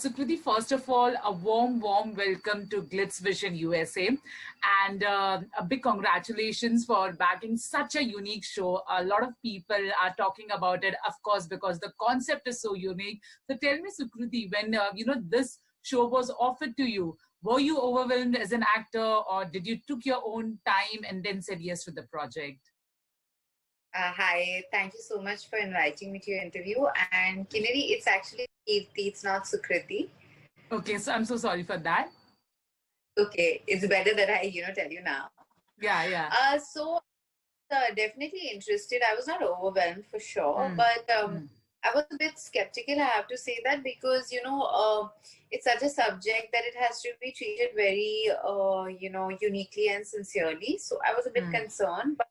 Sukriti, first of all, a warm welcome to Glitz Vision USA. And a big congratulations for bagging such a unique show. A lot of people are talking about it, of course, because the concept is so unique. So tell me, Sukriti, when, this show was offered to you, were you overwhelmed as an actor, or did you took your own time and then said yes to the project? Hi, thank you so much for inviting me to your interview. And Kinnari, it's actually Kirti, it's not Sukriti. Okay, so I'm so sorry for that. Okay, it's better that I, tell you now. Yeah, yeah. Definitely interested. I was not overwhelmed for sure, Mm, but mm, I was a bit skeptical. I have to say that because it's such a subject that it has to be treated very uniquely and sincerely. So I was a bit mm, concerned, but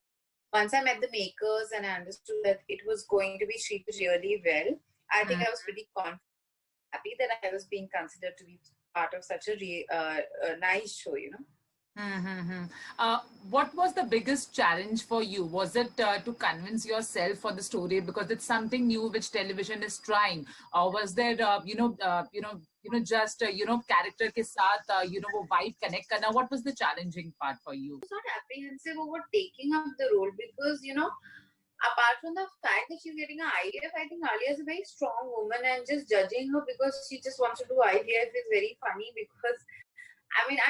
once I met the makers and I understood that it was going to be treated really well, I think mm. I was pretty happy that I was being considered to be part of such a nice show. Mm-hmm. What was the biggest challenge for you? Was it to convince yourself for the story because it's something new which television is trying, or was there just character ke saath wo vibe connect karna? What was the challenging part for you? I was not apprehensive over taking up the role because, apart from the fact that she's getting an IVF, I think Alia is a very strong woman and just judging her because she just wants to do IVF is very funny because I don't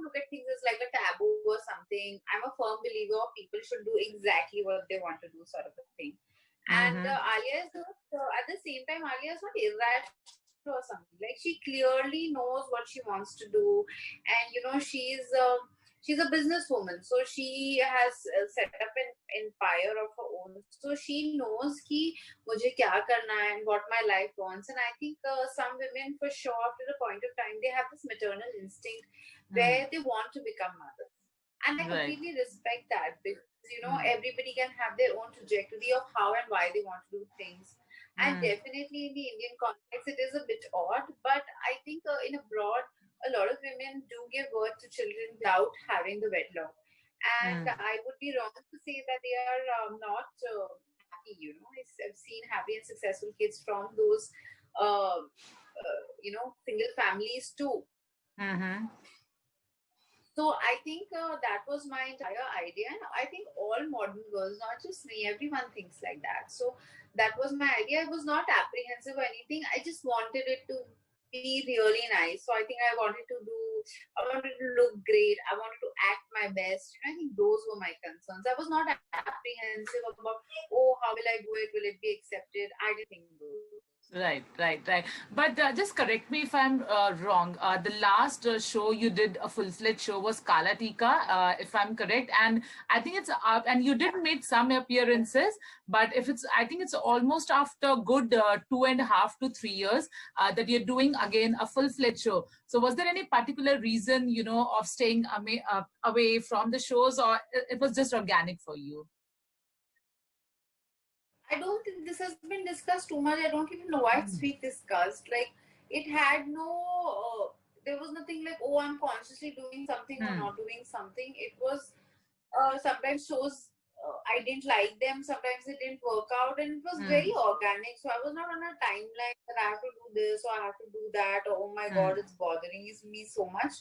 look at things as like a taboo or something. I'm a firm believer of people should do exactly what they want to do, sort of a thing. And Mm-hmm. Alia is not, at the same time, Alia is not irrational or something. Like she clearly knows what she wants to do, and she's a businesswoman, so she has set up an empire of her own. So she knows ki mujhe kya karna hai and what my life wants. And I think some women, for sure, after a point of time, they have this maternal instinct Mm. where they want to become mothers. And I Right. completely respect that because, Mm. everybody can have their own trajectory of how and why they want to do things. And Mm. definitely in the Indian context, it is a bit odd, but I think in abroad, a lot of women do give birth to children without having the wedlock. And Mm. I would be wrong to say that they are not happy. I've seen happy and successful kids from those, single families too. Mm-hmm. So I think that was my entire idea, and I think all modern girls, not just me, everyone thinks like that. So that was my idea. I was not apprehensive or anything. I just wanted it to be really nice. So I wanted to look great. I wanted to act my best. I think those were my concerns. I was not apprehensive about, oh, how will I do it? Will it be accepted? I didn't think those. Right. But just correct me if I'm wrong. The last show you did, a full-fledged show, was Kala Tika, if I'm correct. And I think it's up, and you did make some appearances, but I think it's almost after good 2.5 to 3 years that you're doing again a full-fledged show. So was there any particular reason, of staying away from the shows, or it was just organic for you? I don't think this has been discussed too much. I don't even know why it's Mm, being discussed. Like, it had there was nothing like, oh, I'm consciously doing something or mm, not doing something. It was sometimes shows I didn't like them, sometimes it didn't work out, and it was mm, very organic. So I was not on a timeline that I have to do this or I have to do that, or oh my mm, god, it's bothering me so much.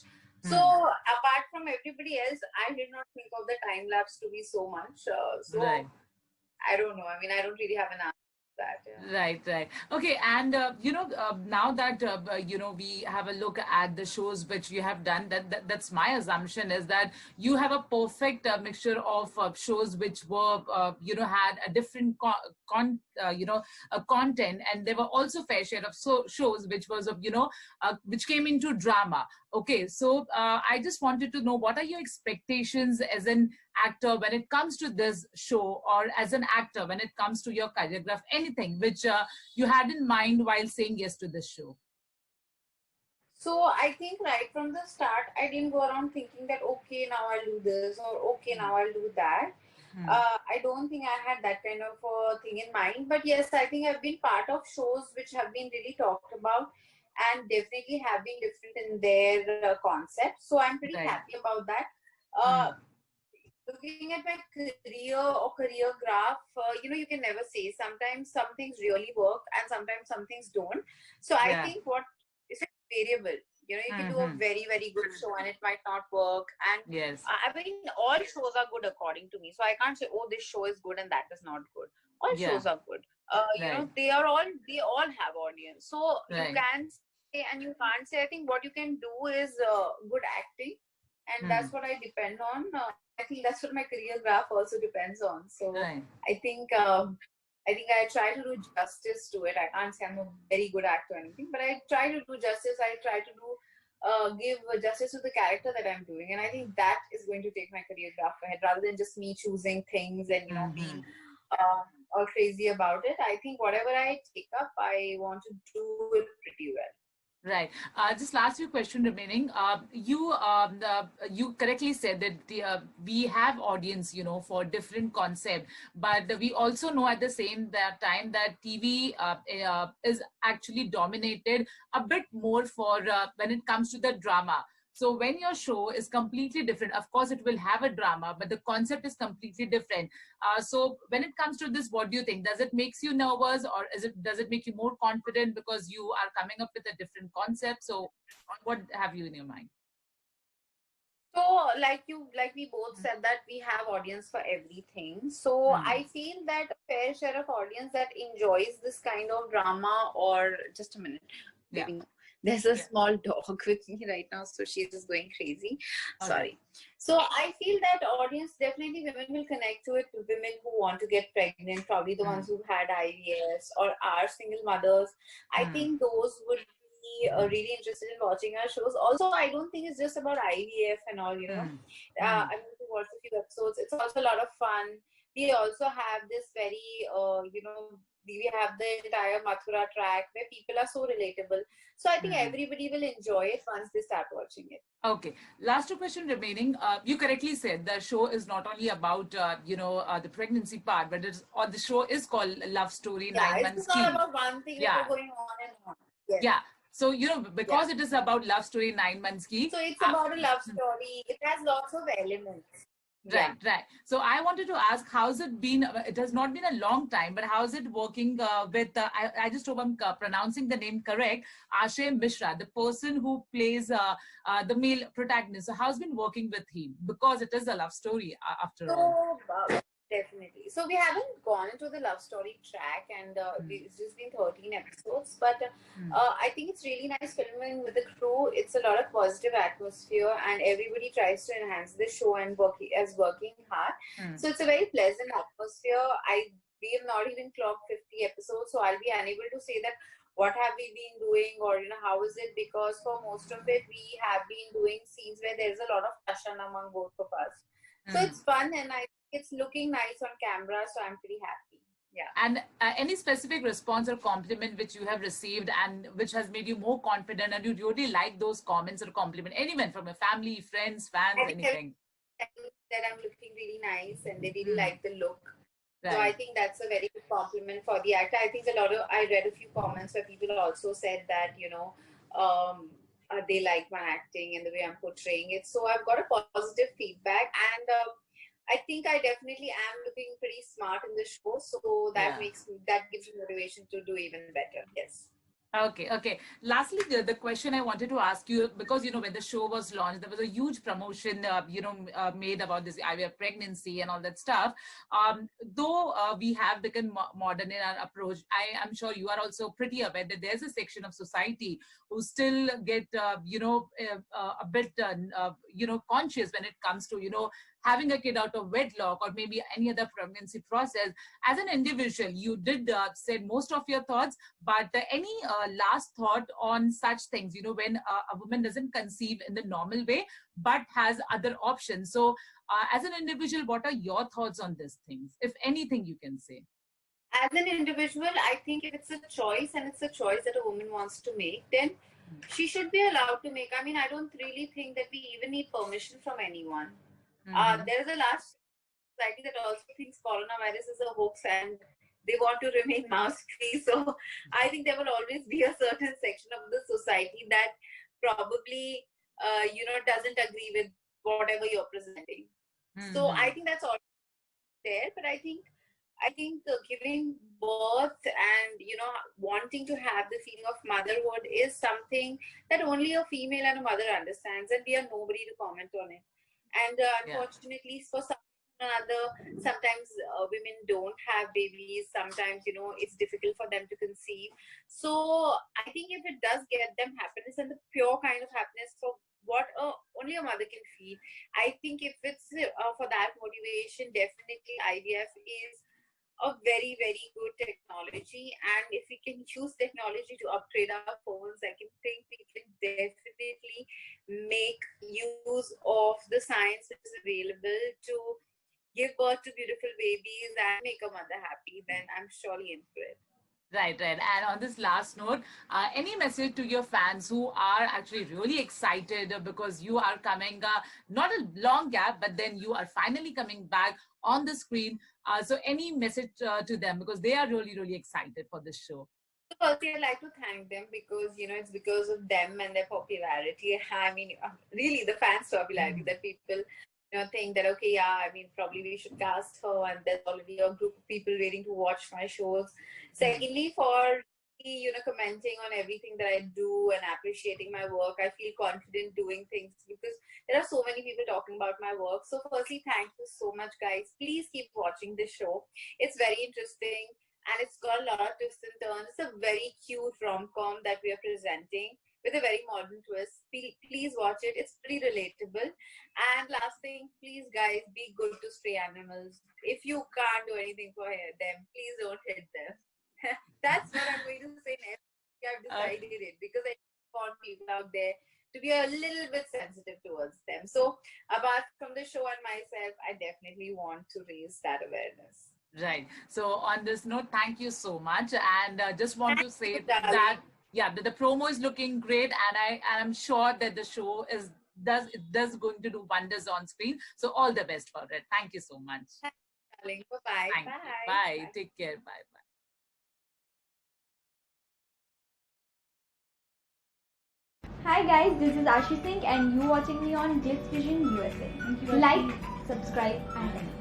So mm. apart from everybody else, I did not think of the time lapse to be so much. Right. I don't know. I mean, I don't really have an answer to that. Yeah. Right. Okay, and now that we have a look at the shows which you have done, that's my assumption is that you have a perfect mixture of shows which were had a different content, and there were also fair share of shows which was of which came into drama. Okay, so I just wanted to know, what are your expectations as an actor when it comes to this show, or as an actor when it comes to your choreograph, anything which you had in mind while saying yes to this show? So I think right from the start, I didn't go around thinking that okay, now I'll do this or okay, now I'll do that. Hmm. I don't think I had that kind of thing in mind. But yes, I think I've been part of shows which have been really talked about and definitely have been different in their concept. So I'm pretty Right. happy about that. Hmm. Uh, looking at my career or career graph, you can never say. Sometimes some things really work and sometimes some things don't. So I Yeah. think what is variable. You can do a Mm-hmm. very, very good show and it might not work. And Yes. I mean, all shows are good according to me. So I can't say, oh, this show is good and that is not good. All Yeah. shows are good. Right. They all have audience. So you Right. can say and you can't say. I think what you can do is good acting, and Mm. that's what I depend on. I think that's what my career graph also depends on. So Right. I think I try to do justice to it. I can't say I'm a very good actor or anything, but I try to do justice. I try to do give justice to the character that I'm doing, and I think that is going to take my career graph ahead rather than just me choosing things and Mm-hmm. being uh, all crazy about it. I think whatever I take up, I want to do it pretty well. Right. Just last few question remaining. You correctly said that we have audience, for different concept, but we also know at the same that time that TV is actually dominated a bit more for when it comes to the drama. So when your show is completely different, of course it will have a drama, but the concept is completely different. So when it comes to this, what do you think? Does it makes you nervous, or does it make you more confident because you are coming up with a different concept? So what have you in your mind? So, like we both said that we have audience for everything. So Hmm. I feel that a fair share of audience that enjoys this kind of drama, or just a minute, Yeah. baby. No. There's a small dog with me right now, so she's just going crazy. All right. Sorry. So I feel that audience, definitely women will connect to it. Women who want to get pregnant, probably the Hmm. ones who've had IVS or are single mothers. I Hmm. think those would be really interested in watching our shows. Also, I don't think it's just about IVF and all. Hmm. Hmm. I mean, to watch a few episodes. It's also a lot of fun. We also have this we have the entire Mathura track where people are so relatable. So I think Hmm. everybody will enjoy it once they start watching it. Okay. Last two question remaining. You correctly said the show is not only about the pregnancy part, but or the show is called Love Story Yeah, Nine it's Months not Key. about one thing that Yeah. are going on and on. Yes. Yeah. So Yeah. because it is about Love Story 9 months key. So it's about a love story. It has lots of elements. Yeah. Right, right. So I wanted to ask, how's it been? It has not been a long time, but how's it working with? I just hope I'm pronouncing the name correct. Ashay Mishra, the person who plays the male protagonist. So how's been working with him? Because it is a love story after all. So definitely. So we haven't gone into the love story track, and Hmm. it's just been 13 episodes. But Hmm. I think it's really nice filming with the crew. It's a lot of positive atmosphere, and everybody tries to enhance the show and working hard. Hmm. So it's a very pleasant atmosphere. We have not even clocked 50 episodes, so I'll be unable to say that what have we been doing, or how is it, because for most of it we have been doing scenes where there's a lot of passion among both of us. So Hmm. it's fun, and I think it's looking nice on camera, so I'm pretty happy. Yeah. And any specific response or compliment which you have received and which has made you more confident, and you really like those comments or compliment, anyone from your family, friends, I fans, think anything? that I'm looking really nice and they really Hmm. like the look. So I Right. think that's a very good compliment for the actor. I think I read a few comments where people also said that, they like my acting and the way I'm portraying it. So I've got a positive feedback, and I think I definitely am looking pretty smart in the show. So Yeah. that gives me motivation to do even better. Yes. Okay, okay. Lastly, the question I wanted to ask you, because when the show was launched, there was a huge promotion, made about this IVF pregnancy and all that stuff. Though we have become modern in our approach, I am sure you are also pretty aware that there's a section of society who still get, a bit, conscious when it comes to, having a kid out of wedlock or maybe any other pregnancy process. As an individual, you did said most of your thoughts, but any last thought on such things, when a woman doesn't conceive in the normal way, but has other options? So, as an individual, what are your thoughts on these things? If anything, you can say. As an individual, I think if it's a choice and it's a choice that a woman wants to make, then she should be allowed to make. I mean, I don't really think that we even need permission from anyone. Mm-hmm. There is a large society that also thinks coronavirus is a hoax and they want to remain mask free. So I think there will always be a certain section of the society that probably, doesn't agree with whatever you're presenting. So I Mm-hmm. think that's all there. But I think giving birth and wanting to have the feeling of motherhood is something that only a female and a mother understands, and we are nobody to comment on it. And Yeah. unfortunately, for some reason or other, sometimes women don't have babies. Sometimes it's difficult for them to conceive. So I think if it does get them happiness and the pure kind of happiness for what only a mother can feel, I think if it's for that motivation, definitely IVF is a very, very good technology. And if we can use technology to upgrade our phones, I can think we can definitely make use of the science which is available to give birth to beautiful babies and make a mother happy. Then I'm surely in for it. Right, right. And on this last note, any message to your fans who are actually really excited because you are coming, not a long gap, but then you are finally coming back on the screen. So, any message to them because they are really, really excited for this show. So firstly, I'd like to thank them because it's because of them and their popularity. I mean, really, the fans' popularity that people think that okay, yeah, I mean, probably we should cast her, and there's already a group of people waiting to watch my shows. Mm. Secondly, for commenting on everything that I do and appreciating my work, I feel confident doing things because there are so many people talking about my work. So firstly, thank you so much, guys. Please keep watching this show. It's very interesting and it's got a lot of twists and turns. It's a very cute rom-com that we are presenting with a very modern twist. Please watch it. It's pretty relatable. And last thing, please guys, be good to stray animals. If you can't do anything for them, please don't hit them. That's what I'm going to say next. I've Okay. decided it because I want people out there to be a little bit sensitive towards them. So apart from the show and myself, I definitely want to raise that awareness. Right. So on this note, thank you so much, and just want Thank to you, say that darling. yeah, the promo is looking great, and I'm sure that the show is does going to do wonders on screen. So all the best for it. Thank you so much. Thank you, darling. Bye-bye. Thank you. Bye. Bye. Bye. Take care. Bye. Bye. Hi guys, this is Ashi Singh and you watching me on Glitz Vision USA. Like, subscribe and comment.